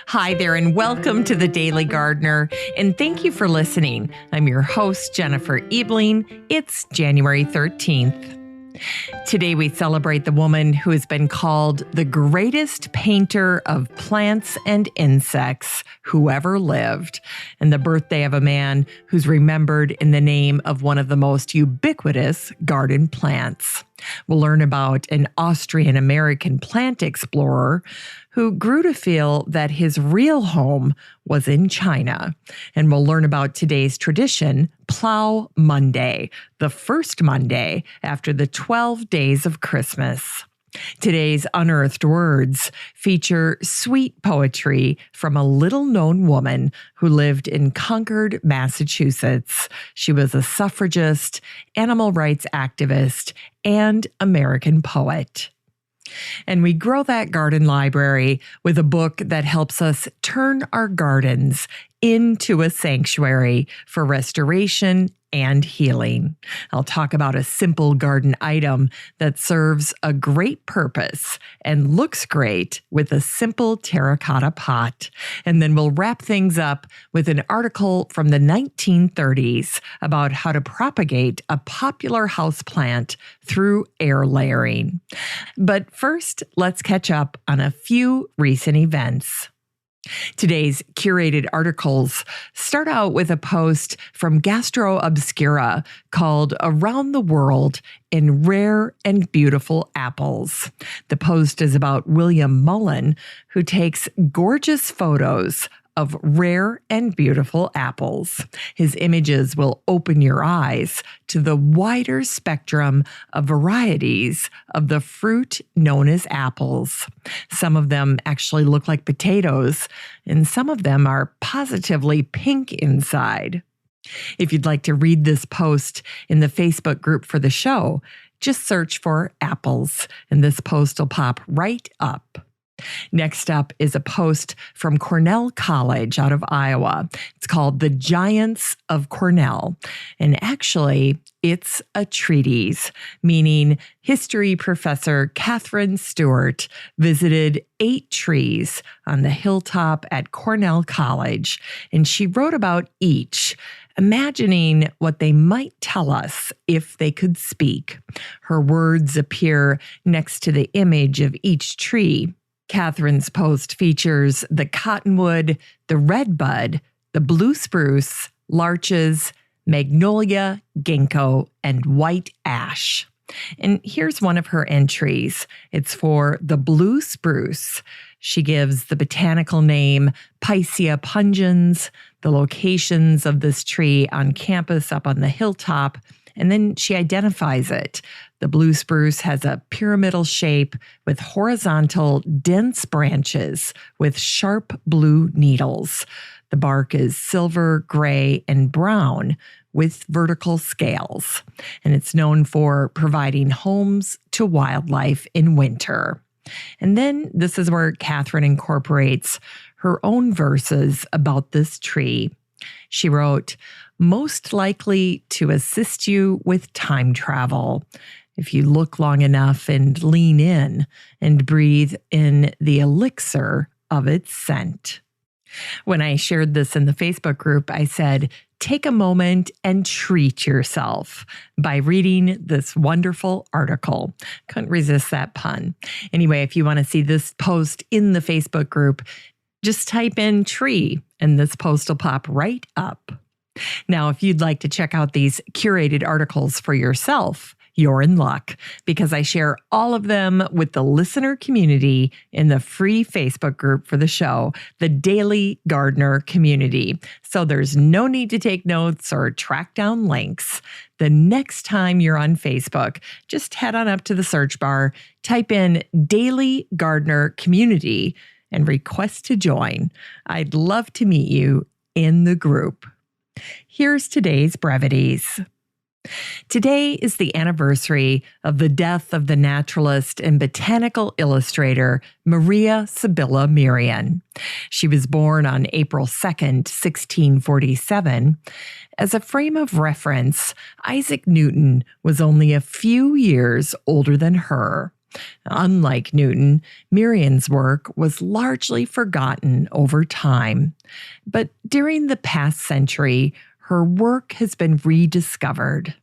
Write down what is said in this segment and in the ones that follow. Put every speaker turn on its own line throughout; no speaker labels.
Hi there, and welcome to the Daily Gardener, and thank you for listening. I'm your host, Jennifer Ebling. It's January 13th. Today we celebrate the woman who has been called the greatest painter of plants and insects who ever lived, and the birthday of a man who's remembered in the name of one of the most ubiquitous garden plants. We'll learn about an Austrian-American plant explorer who grew to feel that his real home was in China. And we'll learn about today's tradition, Plow Monday, the first Monday after the 12 days of Christmas. Today's unearthed words feature sweet poetry from a little-known woman who lived in Concord, Massachusetts. She was a suffragist, animal rights activist, and American poet. And we grow that garden library with a book that helps us turn our gardens into a sanctuary for restoration and healing. I'll talk about a simple garden item that serves a great purpose and looks great with a simple terracotta pot. And then we'll wrap things up with an article from the 1930s about how to propagate a popular houseplant through air layering. But first, let's catch up on a few recent events. Today's curated articles start out with a post from Gastro Obscura called Around the World in Rare and Beautiful Apples. The post is about William Mullan, who takes gorgeous photos of rare and beautiful apples. His images will open your eyes to the wider spectrum of varieties of the fruit known as apples. Some of them actually look like potatoes, and some of them are positively pink inside. If you'd like to read this post in the Facebook group for the show, just search for apples, and this post will pop right up. Next up is a post from Cornell College out of Iowa. It's called The Giants of Cornell. And actually, it's a treatise, meaning history professor Catherine Stewart visited 8 trees on the hilltop at Cornell College, and she wrote about each, imagining what they might tell us if they could speak. Her words appear next to the image of each tree. Catherine's post features the cottonwood, the redbud, the blue spruce, larches, magnolia, ginkgo, and white ash. And here's one of her entries. It's for the blue spruce. She gives the botanical name Picea pungens, the locations of this tree on campus up on the hilltop, and then she identifies it. The blue spruce has a pyramidal shape with horizontal, dense branches with sharp blue needles. The bark is silver, gray, and brown with vertical scales, and it's known for providing homes to wildlife in winter. And then this is where Catherine incorporates her own verses about this tree. She wrote, "Most likely to assist you with time travel, if you look long enough and lean in and breathe in the elixir of its scent." When I shared this in the Facebook group, I said, take a moment and treat yourself by reading this wonderful article. Couldn't resist that pun. Anyway, if you want to see this post in the Facebook group, just type in tree and this post will pop right up. Now, if you'd like to check out these curated articles for yourself, you're in luck, because I share all of them with the listener community in the free Facebook group for the show, the Daily Gardener Community. So there's no need to take notes or track down links. The next time you're on Facebook, just head on up to the search bar, type in Daily Gardener Community, and request to join. I'd love to meet you in the group. Here's today's brevities. Today is the anniversary of the death of the naturalist and botanical illustrator Maria Sibylla Merian. She was born on April 2nd, 1647. As a frame of reference, Isaac Newton was only a few years older than her. Unlike Newton, Merian's work was largely forgotten over time. But during the past century, her work has been rediscovered.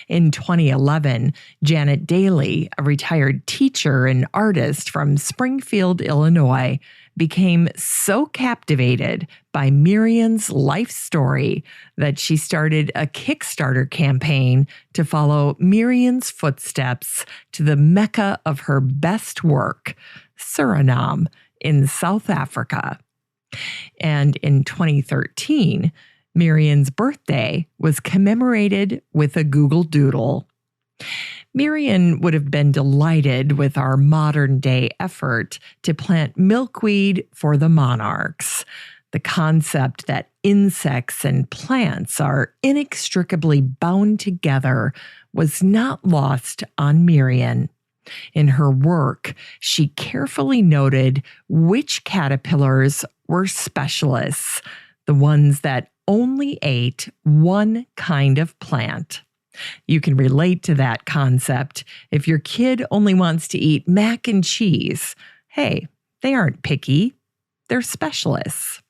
In 2011, Janet Daly, a retired teacher and artist from Springfield, Illinois, became so captivated by Merian's life story that she started a Kickstarter campaign to follow Merian's footsteps to the mecca of her best work, Suriname, in South Africa. And in 2013, Merian's birthday was commemorated with a Google Doodle. Merian would have been delighted with our modern-day effort to plant milkweed for the monarchs. The concept that insects and plants are inextricably bound together was not lost on Merian. In her work, she carefully noted which caterpillars were specialists, the ones that only ate one kind of plant. You can relate to that concept. If your kid only wants to eat mac and cheese, hey, they aren't picky. They're specialists.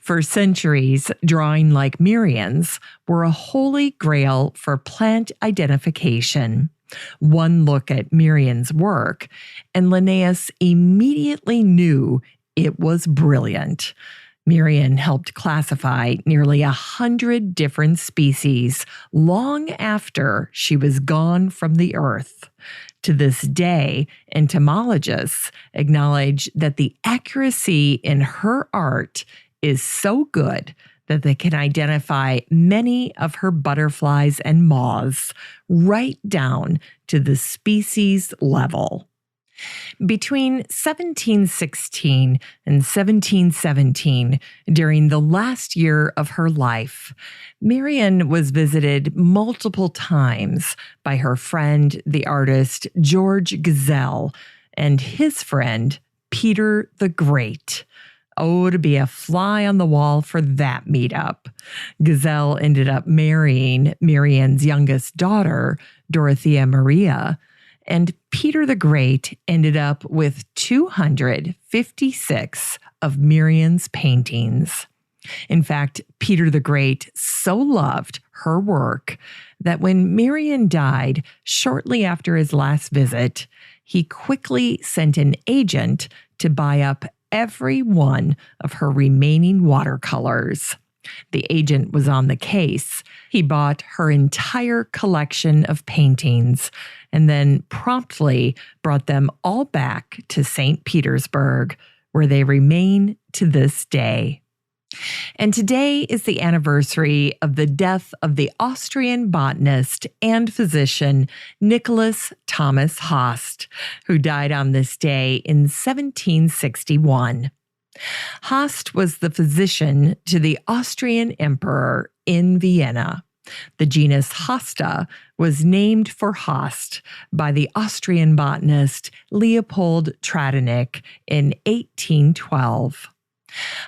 For centuries, drawing like Merian's were a holy grail for plant identification. One look at Merian's work, and Linnaeus immediately knew it was brilliant. Merian helped classify nearly 100 different species long after she was gone from the earth. To this day, entomologists acknowledge that the accuracy in her art is so good that they can identify many of her butterflies and moths right down to the species level. Between 1716 and 1717, during the last year of her life, Merian was visited multiple times by her friend, the artist George Gazelle, and his friend, Peter the Great. Oh, to be a fly on the wall for that meetup. Gazelle ended up marrying Merian's youngest daughter, Dorothea Maria, and Peter the Great ended up with 256 of Merian's paintings. In fact, Peter the Great so loved her work that when Merian died shortly after his last visit, he quickly sent an agent to buy up every one of her remaining watercolors. The agent was on the case. He bought her entire collection of paintings and then promptly brought them all back to St. Petersburg, where they remain to this day. And today is the anniversary of the death of the Austrian botanist and physician Nicholas Thomas Haast, who died on this day in 1761. Haast was the physician to the Austrian emperor in Vienna. The genus Hosta was named for Haast by the Austrian botanist Leopold Tratenick in 1812.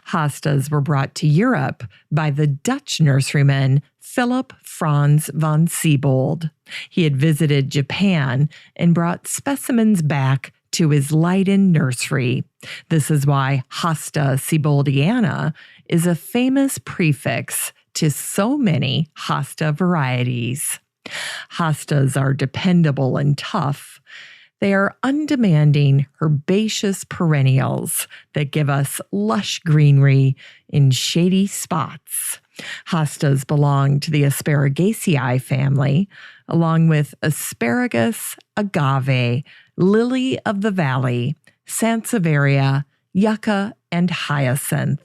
Hostas were brought to Europe by the Dutch nurseryman Philip Franz von Siebold. He had visited Japan and brought specimens back to his Leiden nursery. This is why Hosta Sieboldana is a famous prefix to so many hosta varieties. Hostas are dependable and tough. They are undemanding, herbaceous perennials that give us lush greenery in shady spots. Hostas belong to the Asparaceae family, along with asparagus, agave, lily of the valley, sansevieria, yucca, and hyacinth.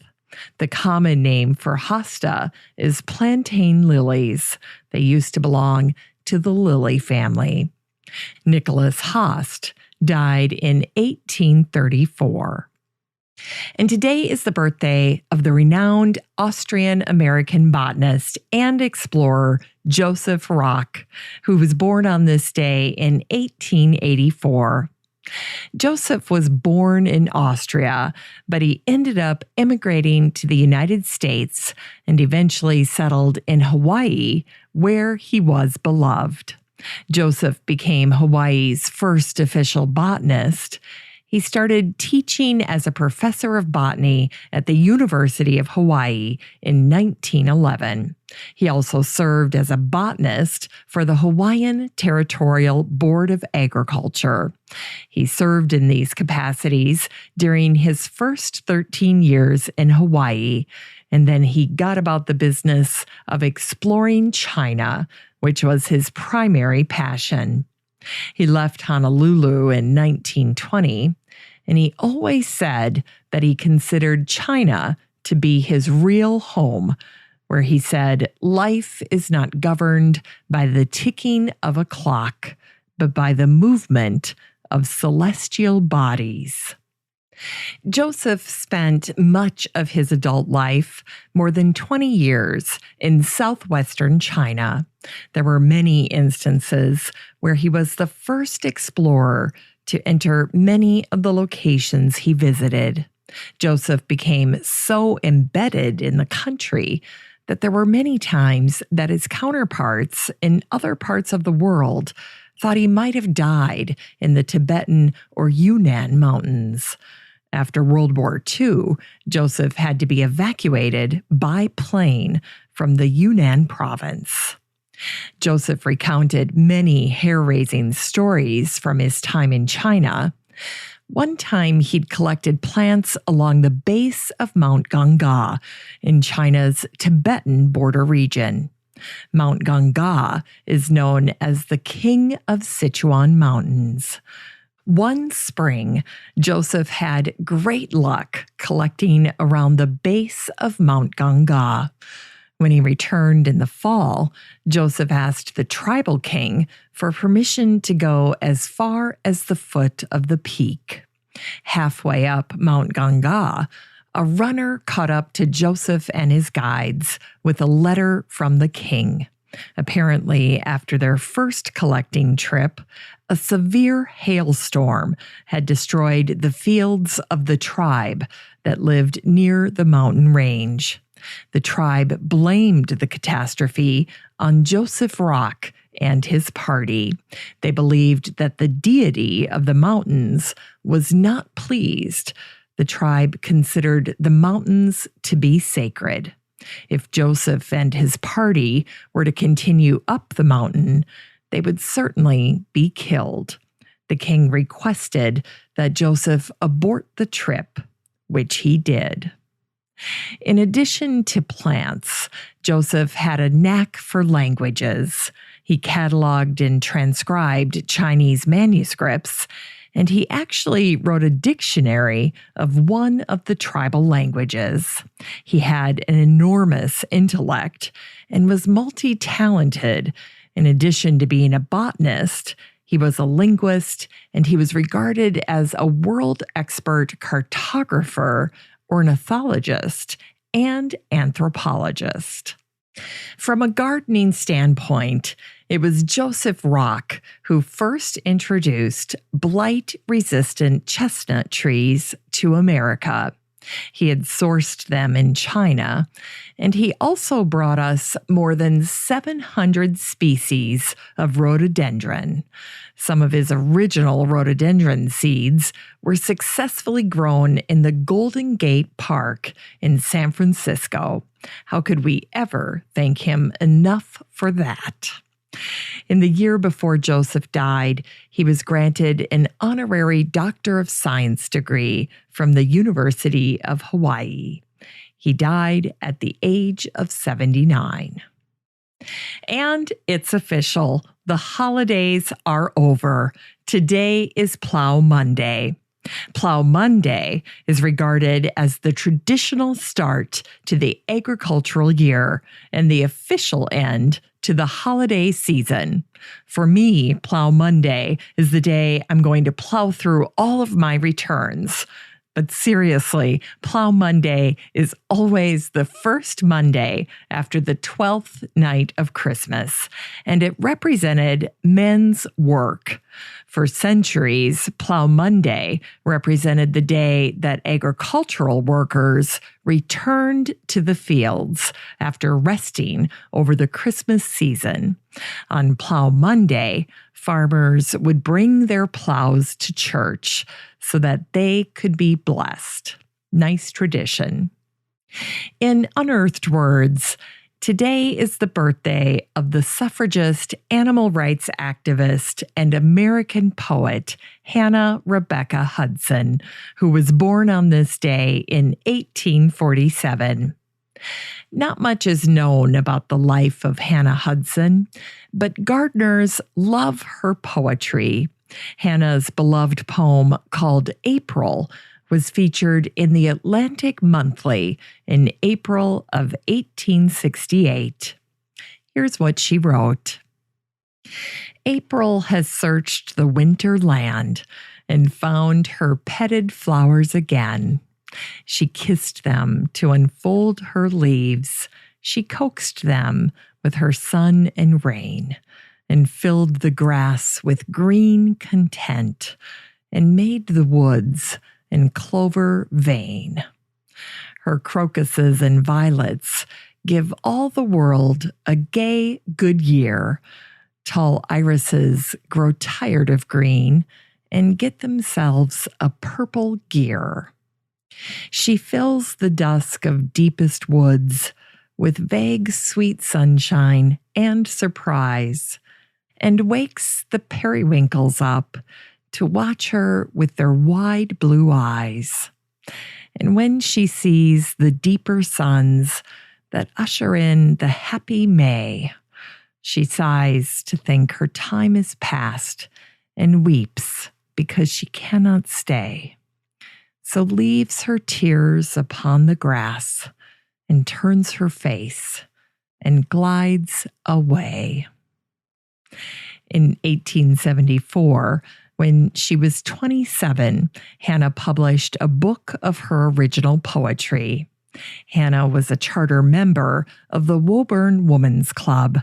The common name for hosta is plantain lilies. They used to belong to the lily family. Nicholas Haast died in 1834. And today is the birthday of the renowned Austrian-American botanist and explorer Joseph Rock, who was born on this day in 1884. Joseph was born in Austria, but he ended up immigrating to the United States and eventually settled in Hawaii, where he was beloved. Joseph became Hawaii's first official botanist. He started teaching as a professor of botany at the University of Hawaii in 1911. He also served as a botanist for the Hawaiian Territorial Board of Agriculture. He served in these capacities during his first 13 years in Hawaii, and then he got about the business of exploring China, which was his primary passion. He left Honolulu in 1920, and he always said that he considered China to be his real home, where he said, life is not governed by the ticking of a clock, but by the movement of celestial bodies. Joseph spent much of his adult life, more than 20 years, in southwestern China. There were many instances where he was the first explorer to enter many of the locations he visited. Joseph became so embedded in the country that there were many times that his counterparts in other parts of the world thought he might have died in the Tibetan or Yunnan mountains. After World War II, Joseph had to be evacuated by plane from the Yunnan province. Joseph recounted many hair-raising stories from his time in China. One time, he'd collected plants along the base of Mount Ganga in China's Tibetan border region. Mount Ganga is known as the King of Sichuan Mountains. One spring, Joseph had great luck collecting around the base of Mount Ganga. When he returned in the fall, Joseph asked the tribal king for permission to go as far as the foot of the peak. Halfway up Mount Ganga, a runner caught up to Joseph and his guides with a letter from the king. Apparently, after their first collecting trip, a severe hailstorm had destroyed the fields of the tribe that lived near the mountain range. The tribe blamed the catastrophe on Joseph Rock and his party. They believed that the deity of the mountains was not pleased. The tribe considered the mountains to be sacred. If Joseph and his party were to continue up the mountain, they would certainly be killed. The king requested that Joseph abort the trip, which he did. In addition to plants, Joseph had a knack for languages. He cataloged and transcribed Chinese manuscripts, and he actually wrote a dictionary of one of the tribal languages. He had an enormous intellect and was multi-talented. In addition to being a botanist, he was a linguist, and he was regarded as a world expert cartographer, ornithologist, and anthropologist. From a gardening standpoint, it was Joseph Rock who first introduced blight-resistant chestnut trees to America. He had sourced them in China, and he also brought us more than 700 species of rhododendron. Some of his original rhododendron seeds were successfully grown in the Golden Gate Park in San Francisco. How could we ever thank him enough for that? In the year before Joseph died, he was granted an honorary Doctor of Science degree from the University of Hawaii. He died at the age of 79. And it's official. The holidays are over. Today is Plow Monday. Plow Monday is regarded as the traditional start to the agricultural year and the official end to the holiday season. For me, Plow Monday is the day I'm going to plow through all of my returns. But seriously, Plow Monday is always the first Monday after the 12th night of Christmas, and it represented men's work. For centuries, Plow Monday represented the day that agricultural workers returned to the fields after resting over the Christmas season. On Plow Monday, farmers would bring their plows to church so that they could be blessed. Nice tradition. In unearthed words, today is the birthday of the suffragist, animal rights activist, and American poet Hannah Rebecca Hudson, who was born on this day in 1847. Not much is known about the life of Hannah Hudson, but gardeners love her poetry. Hannah's beloved poem called April was featured in the Atlantic Monthly in April of 1868. Here's what she wrote. April has searched the winter land and found her petted flowers again. She kissed them to unfold her leaves. She coaxed them with her sun and rain and filled the grass with green content and made the woods and clover vein. Her crocuses and violets give all the world a gay good year. Tall irises grow tired of green and get themselves a purple gear. She fills the dusk of deepest woods with vague sweet sunshine and surprise, and wakes the periwinkles up to watch her with their wide blue eyes. And when she sees the deeper suns that usher in the happy May, she sighs to think her time is past and weeps because she cannot stay. So leaves her tears upon the grass and turns her face and glides away. In 1874, when she was 27, Hannah published a book of her original poetry. Hannah was a charter member of the Woburn Women's Club.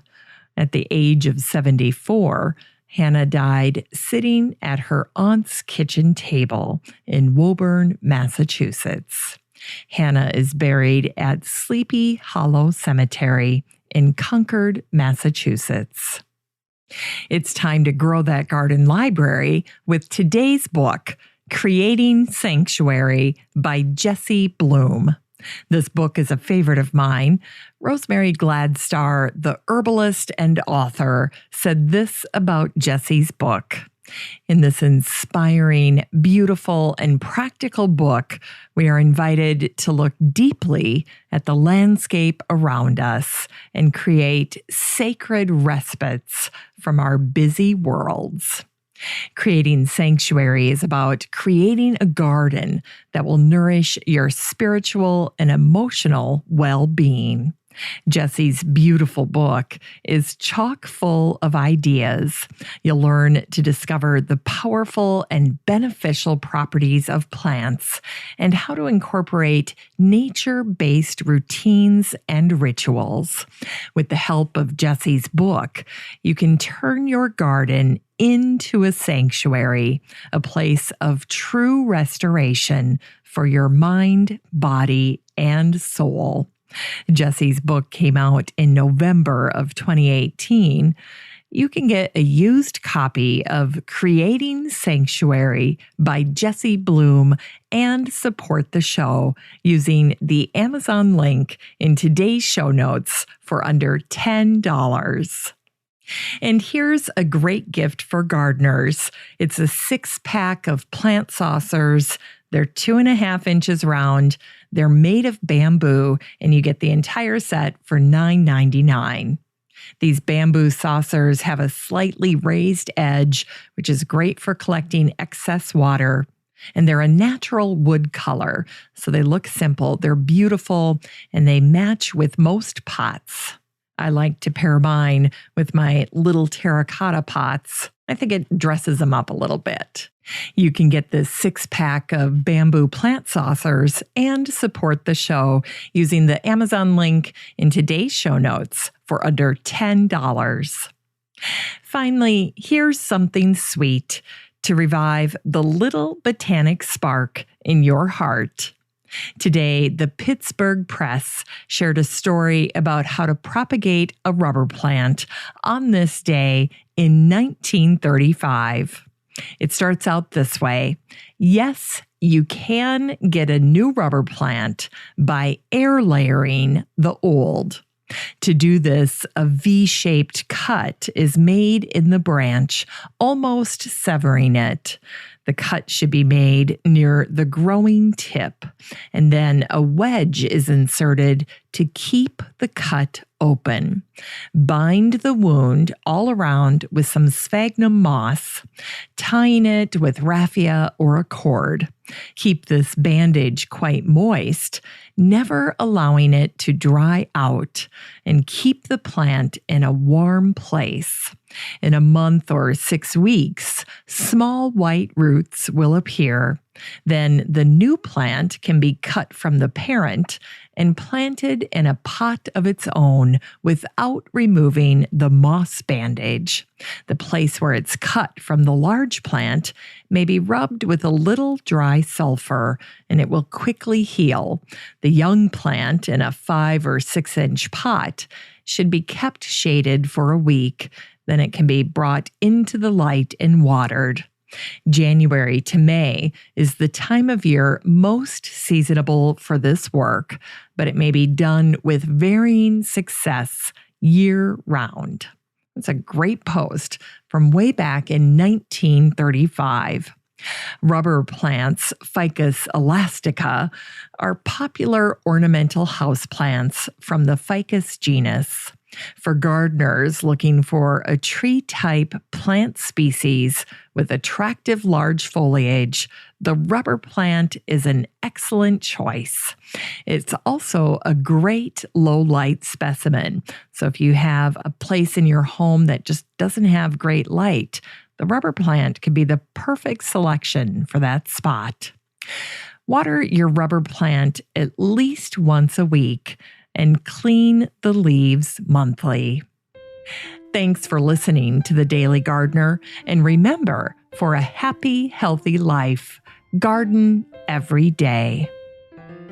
At the age of 74, Hannah died sitting at her aunt's kitchen table in Woburn, Massachusetts. Hannah is buried at Sleepy Hollow Cemetery in Concord, Massachusetts. It's time to grow that garden library with today's book, Creating Sanctuary by Jessie Bloom. This book is a favorite of mine. Rosemary Gladstar, the herbalist and author, said this about Jessie's book. In this inspiring, beautiful, and practical book, we are invited to look deeply at the landscape around us and create sacred respites from our busy worlds. Creating Sanctuary is about creating a garden that will nourish your spiritual and emotional well-being. Jessie's beautiful book is chock full of ideas. You'll learn to discover the powerful and beneficial properties of plants and how to incorporate nature-based routines and rituals. With the help of Jessie's book, you can turn your garden into a sanctuary, a place of true restoration for your mind, body, and soul. Jessie's book came out in November of 2018. You can get a used copy of Creating Sanctuary by Jessie Bloom and support the show using the Amazon link in today's show notes for under $10. And here's a great gift for gardeners. It's a 6-pack of plant saucers. They're 2.5 inches round. They're made of bamboo, and you get the entire set for $9.99. These bamboo saucers have a slightly raised edge, which is great for collecting excess water. And they're a natural wood color, so they look simple. They're beautiful, and they match with most pots. I like to pair mine with my little terracotta pots. I think it dresses them up a little bit. You can get this 6-pack of bamboo plant saucers and support the show using the Amazon link in today's show notes for under $10. Finally, here's something sweet to revive the little botanic spark in your heart. Today, the Pittsburgh Press shared a story about how to propagate a rubber plant on this day in 1935. It starts out this way. Yes, you can get a new rubber plant by air layering the old. To do this, a V-shaped cut is made in the branch, almost severing it. The cut should be made near the growing tip, and then a wedge is inserted to keep the cut open. Bind the wound all around with some sphagnum moss, tying it with raffia or a cord. Keep this bandage quite moist, never allowing it to dry out, and keep the plant in a warm place. In a month or 6 weeks, small white roots will appear. Then the new plant can be cut from the parent and planted in a pot of its own without removing the moss bandage. The place where it's cut from the large plant may be rubbed with a little dry sulfur, and it will quickly heal. The young plant in a 5 or 6 inch pot should be kept shaded for a week. Then it can be brought into the light and watered. January to May is the time of year most seasonable for this work, but it may be done with varying success year-round. It's a great post from way back in 1935. Rubber plants, Ficus elastica, are popular ornamental houseplants from the Ficus genus. For gardeners looking for a tree-type plant species with attractive large foliage, the rubber plant is an excellent choice. It's also a great low-light specimen. So if you have a place in your home that just doesn't have great light, the rubber plant can be the perfect selection for that spot. Water your rubber plant at least once a week and clean the leaves monthly. Thanks for listening to The Daily Gardener, and remember, for a happy, healthy life, garden every day.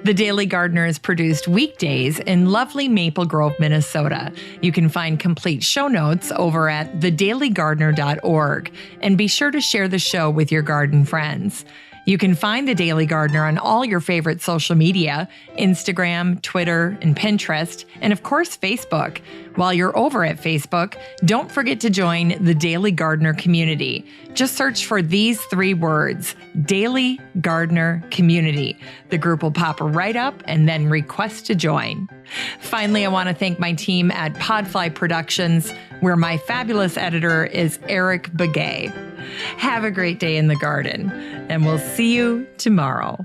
The Daily Gardener is produced weekdays in lovely Maple Grove, Minnesota. You can find complete show notes over at thedailygardener.org, and be sure to share the show with your garden friends. You can find The Daily Gardener on all your favorite social media, Instagram, Twitter, and Pinterest, and of course, Facebook. While you're over at Facebook, don't forget to join the Daily Gardener community. Just search for these 3 words, Daily Gardener Community. The group will pop right up, and then request to join. Finally, I want to thank my team at Podfly Productions, where my fabulous editor is Eric Begay. Have a great day in the garden, and we'll see you tomorrow.